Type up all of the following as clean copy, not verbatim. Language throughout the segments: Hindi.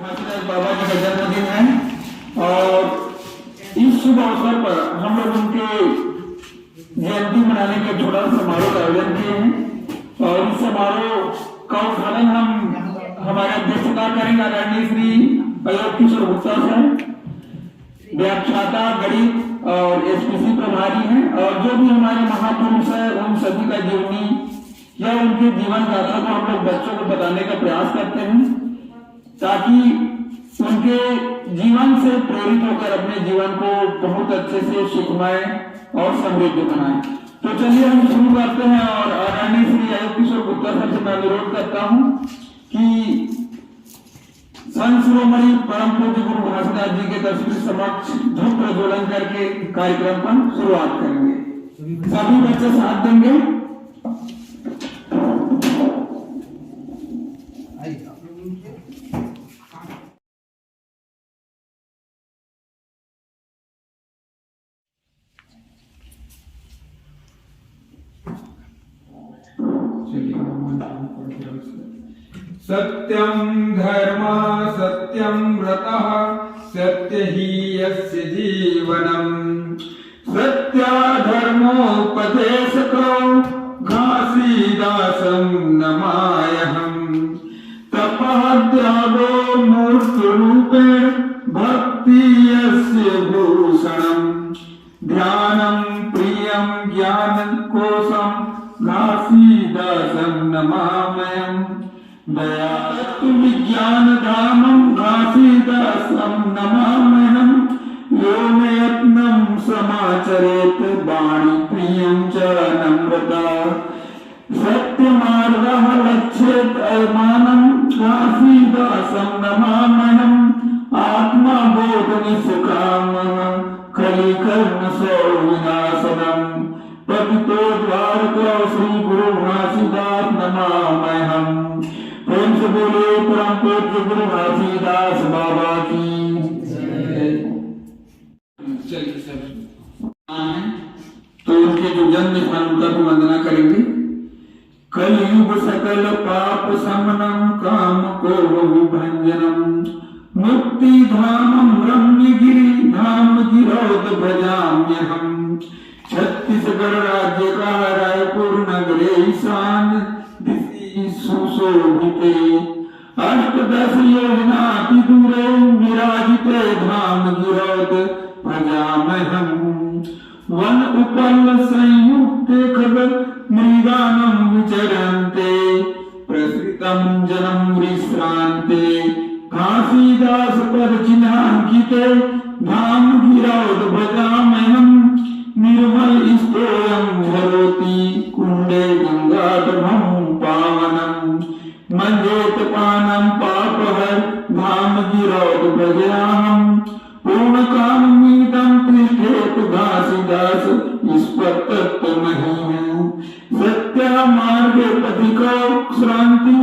घासीदास बाबा जी का जन्मदिन है और इस शुभ अवसर पर हम लोग उनके जयंती मनाने का छोटा समारोह का आयोजन किए हैं और इस समारोह का उद्घाटन हमारे अध्यक्षता करेंगे आदरणीय श्री अयोध्या किशोर गुप्ता साहब, व्याख्याता गणित और एसपीसी प्रभारी हैं। और जो भी हमारे महापुरुष है उन सभी का जीवनी या उनके जीवन गाथा को हम लोग बच्चों को बताने का प्रयास करते हैं ताकि उनके जीवन से प्रेरित होकर अपने जीवन को बहुत अच्छे से सुखमय और समृद्ध बनाएं। तो चलिए हम शुरू करते हैं और आदरणीय श्री अयोध्या किशोर गुप्ता साहब से मैं अनुरोध करता हूं कि संत शिरोमणि परम पूज्य गुरु घासीदास जी के तस्वीर समक्ष धूप प्रज्वलन करके कार्यक्रम पर शुरुआत करेंगे। सभी बच्चे साथ देंगे। सत्यं धर्म सत्यं व्रतः सत्य ही यस्य जीवनम् सत्या धर्मोपदेशको घासीदासं नमाम्यहम् तपः त्यागो मूर्तिरूपेण भक्ति यस्य भूषणम् ध्यानं प्रियं ज्ञानकोशं घासीदासं नमाम्यहम् दया विज्ञान धामं घासीदासं नमाम्यहम् यो यत्नं समाचरेत् वाणी प्रियं च नम्रता सत्यमार्गः लक्ष्येत् अयमानं घासीदासं नमाम्यहम् आत्मा बोधनि सुकामः कलिकर्मसो विनाशनम् पतितो द्वारको श्री गुरु घासीदास नमाम्यहम्। प्रेम से बोले परम पूज्य गुरु घासीदास बाबा की चलिए सब तो उनके जो जन्म स्थान उनका भी वंदना करेंगे। कलयुग सकल पाप समनम काम को भंजनम मुक्ति धामम रम्यगिरि धाम गिरौद भजाम्यहम्। छत्तीसगढ़ राज्य का रायपुर नगरे ईशान सुशोभिते अष्टदश योजनाति दूरे विराजिते धाम गिरौद भजाम्यहम्। वन उपल संयुक्ते खग मृगानं विचरन्ते प्रसृतं जनं विश्रान्ते घासीदास पद चिह्नांकिते धाम गिरौद भजाम्यहम्। निर्मल स्तोयं झरोति कुंडे गंगाधरं पावनं मंजेत पानं पापहर धाम गिरौद भजाम्यहम्। पूर्ण कामितं तिष्ठेत घासीदास स्पतत्व नहीं सत्या मार्गे पथिको श्रांति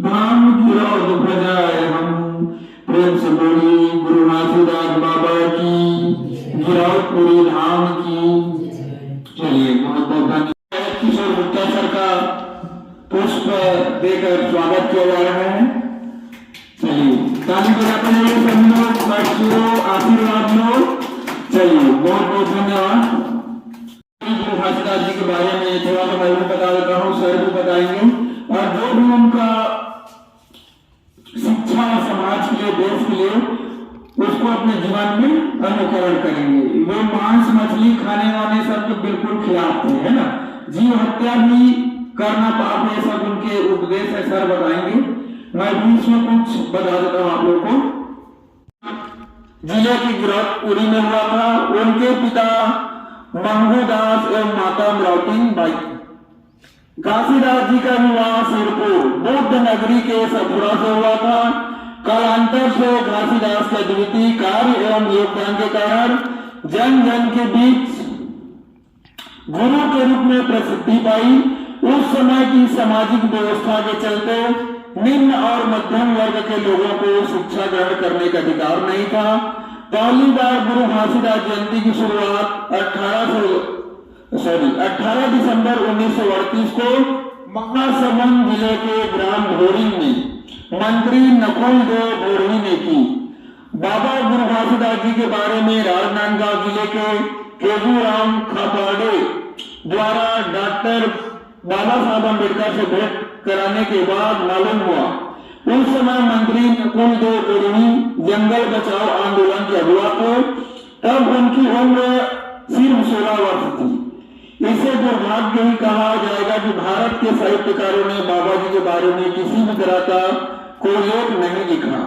धाम गिरौद भजाम्यहम्। प्रेम से बोली गुरु घासीदास बाबा की गिरौदपुरी धाम की। चलिए बहुत बहुत धन्यवाद। किशोर गुप्ता सर का पुष्प देकर स्वागत किया जा रहा है। चलिए ताली बजाते हुए सभी लोग बच्चों आशीर्वाद लो। चलिए बहुत बहुत धन्यवाद। गुरु घासीदास जी के बारे में थोड़ा सा मैं भी बता देता हूँ, सर भी बताएंगे और जो भी उनका शिक्षा समाज के लिए देश के लिए उसको अपने जीवन में अनुकरण करेंगे। वो मांस मछली खाने वाले सब तो बिल्कुल खिलाफ थे, है ना। जीव हत्या भी करना पाप है, सब उनके उपदेश है, सर बताएंगे। मैं बीच में कुछ बता देता हूँ आप लोगों को। जिले की गिरौदपुरी में हुआ था। उनके पिता मंगूदास एवं माता अमरावती बाई। घासीदास जी का विवाह सिरपुर बौद्ध नगरी के सतपुरा से हुआ था। कालांतर से घासीदास के अद्वितीय कार्य एवं योगदान के कारण जन जन के बीच गुरु के रूप में प्रसिद्धि पाई। उस समय की सामाजिक व्यवस्था के चलते निम्न और मध्यम वर्ग के लोगों को शिक्षा ग्रहण करने का अधिकार नहीं था। पहली बार गुरु घासीदास जयंती की शुरुआत 18 दिसंबर 1938 को महासमुंद जिले के ग्राम घोरिंग में मंत्री नकुल देव बोरही ने की। बाबा गुरु घासीदास जी के बारे में राजनांदगांव जिले के केजूराम खापाड़े द्वारा डॉक्टर बाबा साहब अम्बेडकर से भेंट कराने के बाद मालूम हुआ। उस समय मंत्री नकुल देव बोरही जंगल बचाओ आंदोलन के अगुवा थे। तब उनकी उम्र सिर्फ 16 वर्ष थी। इसे दुर्भाग्य ही कहा जाएगा कि भारत के साहित्यकारों ने बाबा जी के बारे में किसी भी तरह का कोई लेख नहीं लिखा।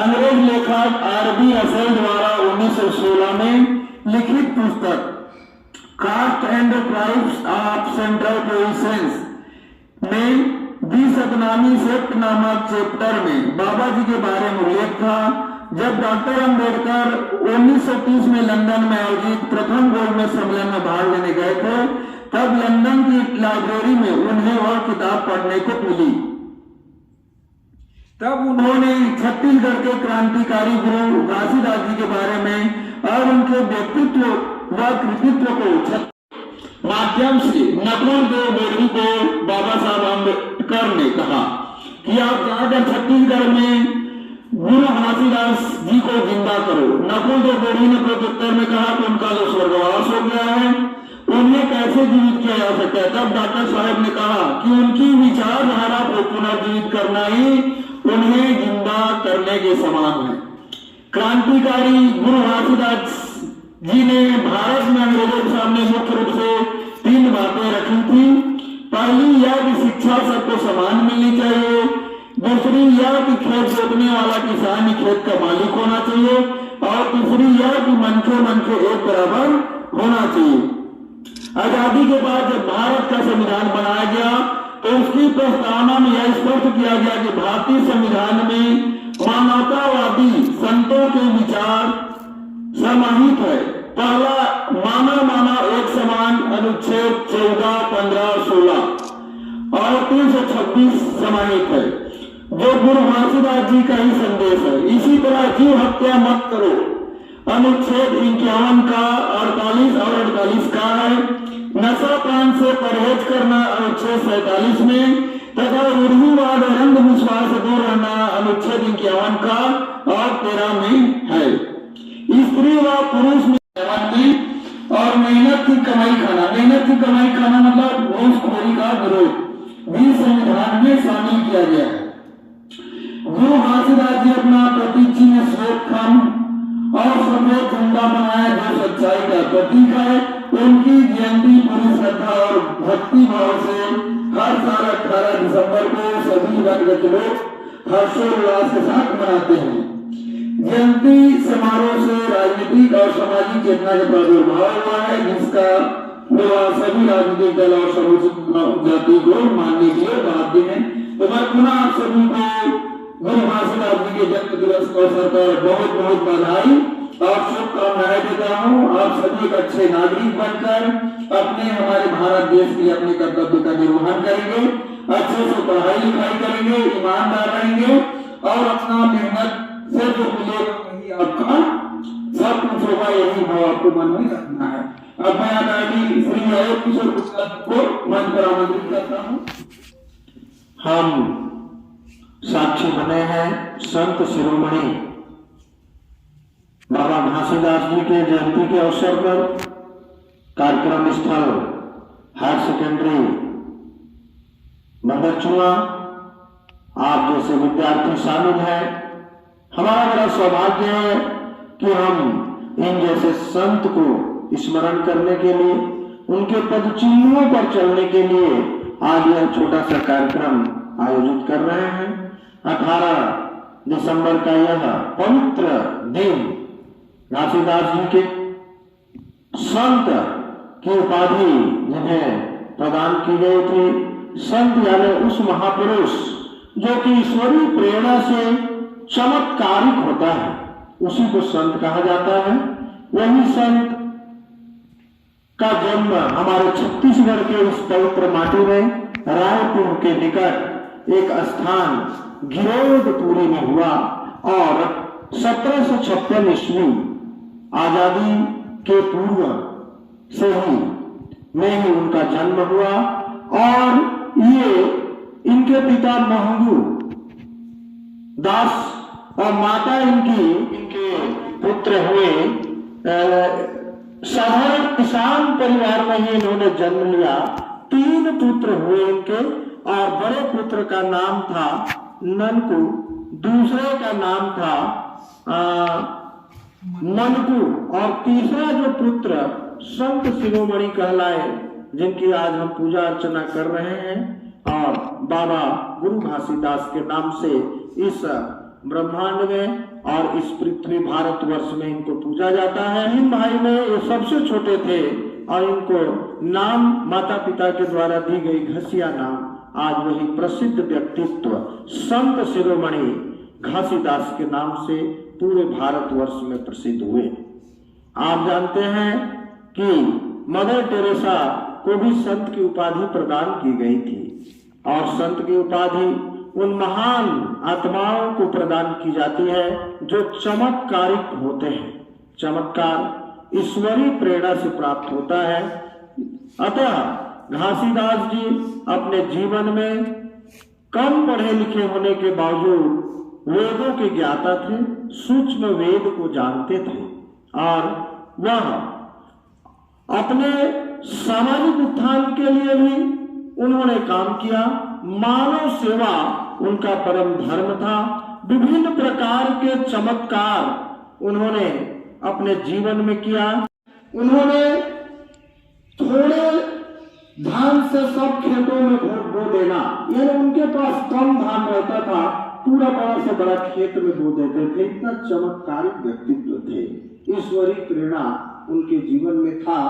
अंग्रेज लेखक आर.बी. असल द्वारा 1916 में लिखित पुस्तक caste and tribes of central provinces में द्विशतनामी सेक्ट नामक चैप्टर में बाबा जी के बारे में उल्लेख था। जब डॉक्टर अम्बेडकर 1930 में लंदन में आयोजित प्रथम गोल्ड मेज सम्मेलन में भाग लेने गए थे, तब लंदन की लाइब्रेरी में उन्हें वह किताब पढ़ने को मिली। तब उन्होंने छत्तीसगढ़ के क्रांतिकारी गुरु घासीदास जी के बारे में और उनके व्यक्तित्व व कृतित्व को माध्यम से नकुल देव बोरही को बाबा साहब अम्बेडकर ने कहा कि आप जाकर छत्तीसगढ़ में गुरु घासीदास जी को जिंदा करो। नकुल देव बोरही ने प्रत्युत्तर में कहा कि उनका जो स्वर्गवास हो गया है उन्हें कैसे जीवित किया जा सकता है। तब डॉक्टर साहब ने कहा कि उनकी विचारधारा को पुनर्जीवित करना ही उन्हें जिंदा करने के समान है। क्रांतिकारी गुरु घासीदास जी ने भारत में अंग्रेजों के सामने मुख्य रूप से 3 बातें रखी थी। पहली यह कि शिक्षा सबको समान मिलनी चाहिए। दूसरी यह कि खेत जोतने वाला किसान ही खेत का मालिक होना चाहिए। और तीसरी यह कि मन के एक बराबर होना चाहिए। आजादी के बाद जब भारत का संविधान बनाया गया तो उसकी प्रस्तावना में यह स्पष्ट किया गया कि भारतीय संविधान में मानवतावादी संतों के विचार समाहित है। पहला माना एक समान अनुच्छेद 14, 15, 16 और 326 समाहित है, जो गुरु घासीदास जी का ही संदेश है। इसी तरह जीव हत्या मत करो अनुच्छेद 51 का 48 और 48 का है। नशा पान से परहेज करना अनुच्छेद 47 में तथा रूढ़िवाद और अंधविश्वास से दूर रहना अनुच्छेद 51 का और 13 में है। स्त्री व पुरुष में और मेहनत की कमाई खाना मतलब घूसखोरी का विरोध भी संविधान में शामिल किया गया है। गुरु घासीदास जी अपना प्रतीक चिन्ह श्वेत खंड और सफेद झंडा बनाया जो सच्चाई का प्रतीक है। उनकी जयंती पूरी श्रद्धा और भक्ति भाव से हर साल 18 दिसंबर को सभी वर्ग के लोग हर्षोल्लास के साथ मनाते हैं। जयंती समारोह से राजनीतिक और सामाजिक चेतना का प्रादुर्भाव हुआ है, जिसका सभी राजनीतिक दल और समुचित जाति को मानने के लिए बाध्य है। तो मैं पुनः आप सभी को गुरु घासीदास जी के जन्म दिवस के अवसर पर बहुत बहुत बधाई और शुभकामनाएं देता हूँ। आप सभी एक अच्छे नागरिक बनकर अपने हमारे भारत देश के लिए अपने कर्तव्य का निर्वहन करेंगे, अच्छे से पढ़ाई लिखाई करेंगे, ईमानदार रहेंगे और अपना मेहनत से जो मिलेगा वही आपका सब कुछ होगा। यही भाव आपको मन में रखना है। अब मैं आदरणीय श्री अयोध्या किशोर गुप्ता को मंच पर आमंत्रित करता हूँ। हम साक्षी बने हैं संत शिरोमणि बाबा घासीदास जी के जयंती के अवसर पर कार्यक्रम स्थल हायर सेकेंडरी बंदरचुआ आप जैसे विद्यार्थी शामिल हैं। हमारा बड़ा सौभाग्य है कि हम इन जैसे संत को स्मरण करने के लिए, उनके पद चिन्हों पर चलने के लिए आज यह छोटा सा कार्यक्रम आयोजित कर रहे हैं। 18 दिसंबर का यह पवित्र दिन घासीदास जी के संत की उपाधि जिन्हें प्रदान की गई थी। संत यानी उस महापुरुष जो कि ईश्वरीय प्रेरणा से चमत्कारिक होता है, उसी को संत कहा जाता है। वही संत का जन्म हमारे छत्तीसगढ़ के इस पवित्र माटी में रायपुर के निकट एक स्थान गिरोधपुरी में हुआ और 1756 ईस्वी आजादी के पूर्व से ही में ही उनका जन्म हुआ। और ये इनके पिता महंगू दास और माता इनके पुत्र हुए। साधारण किसान परिवार में ही इन्होंने जन्म लिया। 3 पुत्र हुए इनके, और बड़े पुत्र का नाम था ननकू, दूसरे का नाम था मनकू, और तीसरा जो पुत्र संत शिरोमणि कहलाए, जिनकी आज हम पूजा अर्चना कर रहे हैं और बाबा गुरु घासीदास के नाम से इस ब्रह्मांड में और इस पृथ्वी भारतवर्ष में इनको पूजा जाता है। इन भाई में ये सबसे छोटे थे और इनको नाम माता पिता के द्वारा दी गई घसिया नाम आज वही प्रसिद्ध व्यक्तित्व संत शिरोमणि घासीदास के नाम से पूरे भारतवर्ष में प्रसिद्ध हुए। आप जानते हैं कि मदर टेरेसा को भी संत की उपाधि प्रदान की गई थी, और संत की उपाधि उन महान आत्माओं को प्रदान की जाती है जो चमत्कारिक होते हैं। चमत्कार ईश्वरीय प्रेरणा से प्राप्त होता है। अतः घासीदास जी अपने जीवन में कम पढ़े लिखे होने के बावजूद वेदों के ज्ञाता थे, सूक्ष्म वेद को जानते थे, और वह अपने सामाजिक उत्थान के लिए भी उन्होंने काम किया। मानव सेवा उनका परम धर्म था। विभिन्न प्रकार के चमत्कार उन्होंने अपने जीवन में किया। उन्होंने थोड़े धान से सब खेतों में बो देना, यानी उनके पास कम धान रहता था, पूरा बड़ा से बड़ा खेत में बो देते थे। इतना चमत्कारिक व्यक्तित्व थे। ईश्वरीय प्रेरणा उनके जीवन में था।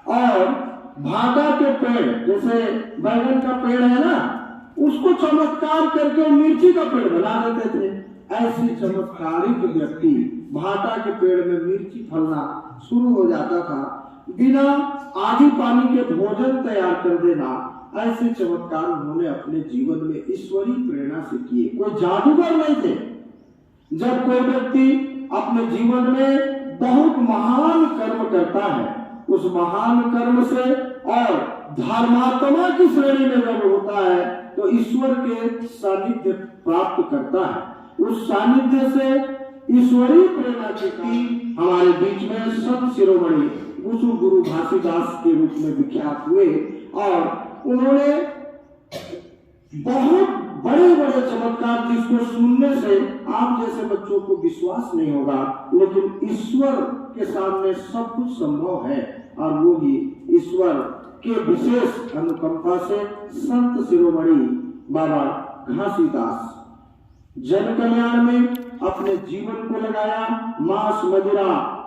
और भाटा के पेड़, जैसे बैगन का पेड़ है ना, उसको चमत्कार करके मिर्ची का पेड़ बना देते थे। ऐसे चमत्कारिक व्यक्ति, भाटा के पेड़ में मिर्ची फलना शुरू हो जाता था, बिना आधी पानी के भोजन तैयार कर देना, ऐसे चमत्कार उन्होंने अपने जीवन में ईश्वरीय प्रेरणा से किए। कोई जादूगर नहीं थे। जब कोई व्यक्ति अपने जीवन में बहुत महान कर्म करता है, उस महान कर्म से और धर्मात्मा की श्रेणी में जब होता है तो ईश्वर के सानिध्य प्राप्त करता है। उस सानिध्य से ईश्वरीय प्रेरणा की हमारे बीच में संत शिरोमणि गुरु घासीदास के रूप में विख्यात हुए, और उन्होंने बहुत बड़े बड़े चमत्कार जिसको सुनने से आप जैसे बच्चों को विश्वास नहीं होगा, लेकिन ईश्वर के सामने सब कुछ संभव है। और वो ही ईश्वर के विशेष अनुकंपा से संत शिरोमणि बाबा घासीदास जन कल्याण में अपने जीवन को लगाया। मांस मदिरा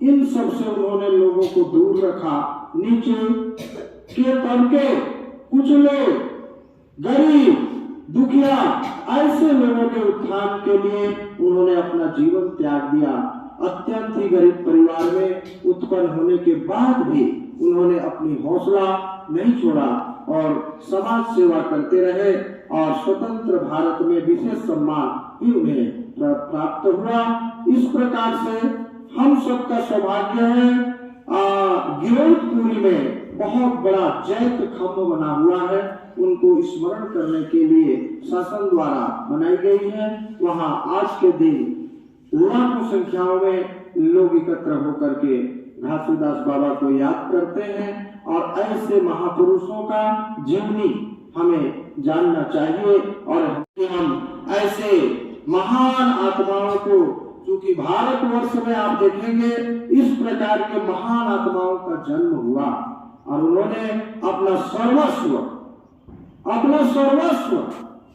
इन सब से उन्होंने लोगों को दूर रखा। नीचे के तबके, कुचले, गरीब, दुखिया, ऐसे लोगों के उत्थान के लिए उन्होंने अपना जीवन त्याग दिया। अत्यंत ही गरीब परिवार में उत्पन्न होने के बाद भी उन्होंने अपनी हौसला नहीं छोड़ा और समाज सेवा करते रहे, और स्वतंत्र भारत में विशेष सम्मान भी उन्हें प्राप्त हुआ। इस प्रकार से हम सबका सौभाग्य है। गिरौदपुरी में बहुत बड़ा जैत खम्भ बना हुआ है, उनको स्मरण करने के लिए शासन द्वारा बनाई गई है। वहाँ आज के दिन लाखों संख्याओं में लोग एकत्र होकर के घासीदास बाबा को याद करते हैं, और ऐसे महापुरुषों का जीवनी हमें जानना चाहिए। और हम ऐसे महान आत्माओं को, क्योंकि भारतवर्ष में आप देखेंगे इस प्रकार के महान आत्माओं का जन्म हुआ, और उन्होंने अपना सर्वस्व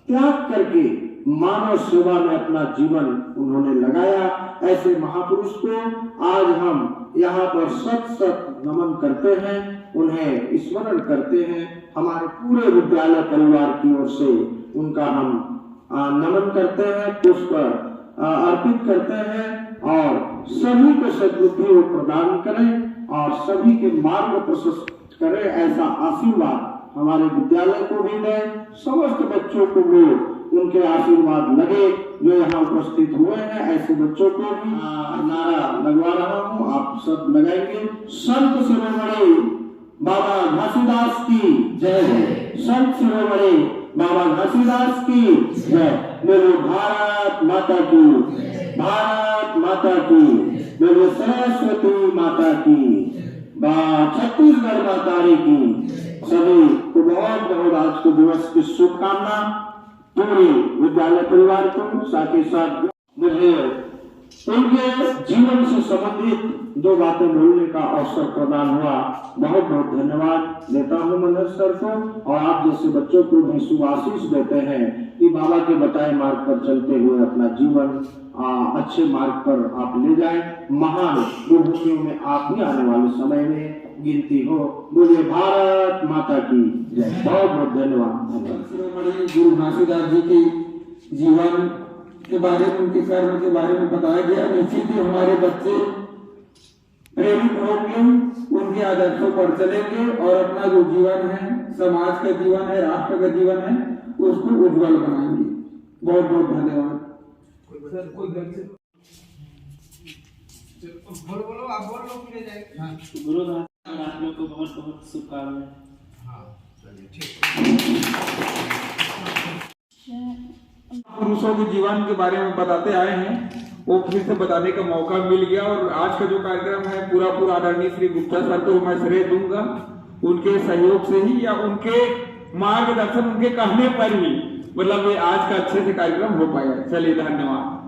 त्याग करके मानव सेवा में अपना जीवन उन्होंने लगाया। ऐसे महापुरुष को आज हम यहाँ पर सत नमन करते हैं, उन्हें स्मरण करते हैं। हमारे पूरे विद्यालय परिवार की ओर से उनका हम नमन करते हैं, पुष्प अर्पित करते हैं, और सभी को सद्बुद्धि वो प्रदान करें और सभी के मार्ग प्रशस्त करें। ऐसा आशीर्वाद हमारे विद्यालय को भी दें, समस्त बच्चों को भी उनके आशीर्वाद लगे जो यहाँ उपस्थित हुए हैं। ऐसे बच्चों को भी नारा लगवा रहा हूँ, आप सब लगाएंगे। संत शिरोमणि बाबा घासीदास की जय। संत शिरोमणि बाबा घासीदास की जय। बोलो भारत माता की, भारत माता की, बोलो सरस्वती माता की, छत्तीसगढ़ माता की। सभी को बहुत बहुत आज के दिवस की शुभकामना, पूरे विद्यालय परिवार को, साथ ही साथ मुझे उनके जीवन से संबंधित दो बातें बोलने का अवसर प्रदान हुआ। बहुत बहुत धन्यवाद देता हूँ मनोज सर को, और आप जैसे बच्चों को भी शुभाशीष देते हैं कि बाबा के बताए मार्ग पर चलते हुए अपना जीवन अच्छे मार्ग पर आप ले जाएं। महान गुरुभूमियों में आप भी आने वाले समय में गिनती हो। बोलिए भारत माता की जय। बहुत बहुत धन्यवाद। शिरोमणि गुरु घासीदास जी के जीवन के बारे में, उनके कर्म के बारे में बताया गया। निश्चित ही हमारे बच्चे प्रेरित होंगे, उनके आदर्शों पर चलेंगे और अपना जो जीवन है, समाज का जीवन है, राष्ट्र का जीवन है, उसको उज्जवल बनाएंगे। बहुत बहुत धन्यवाद। बोलो आप बोलो फिर जाएगा। गुरु आप लोग को बहुत बहुत शुभकामनाएं। पुरुषों के जीवन के बारे में बताते आए हैं, वो फिर से बताने का मौका मिल गया। और आज का जो कार्यक्रम है पूरा आदरणीय श्री गुप्ता सर को मैं श्रेय दूंगा, उनके सहयोग से ही या उनके मार्गदर्शन, उनके कहने पर ही मतलब ये आज का अच्छे से कार्यक्रम हो पाया। चलिए धन्यवाद।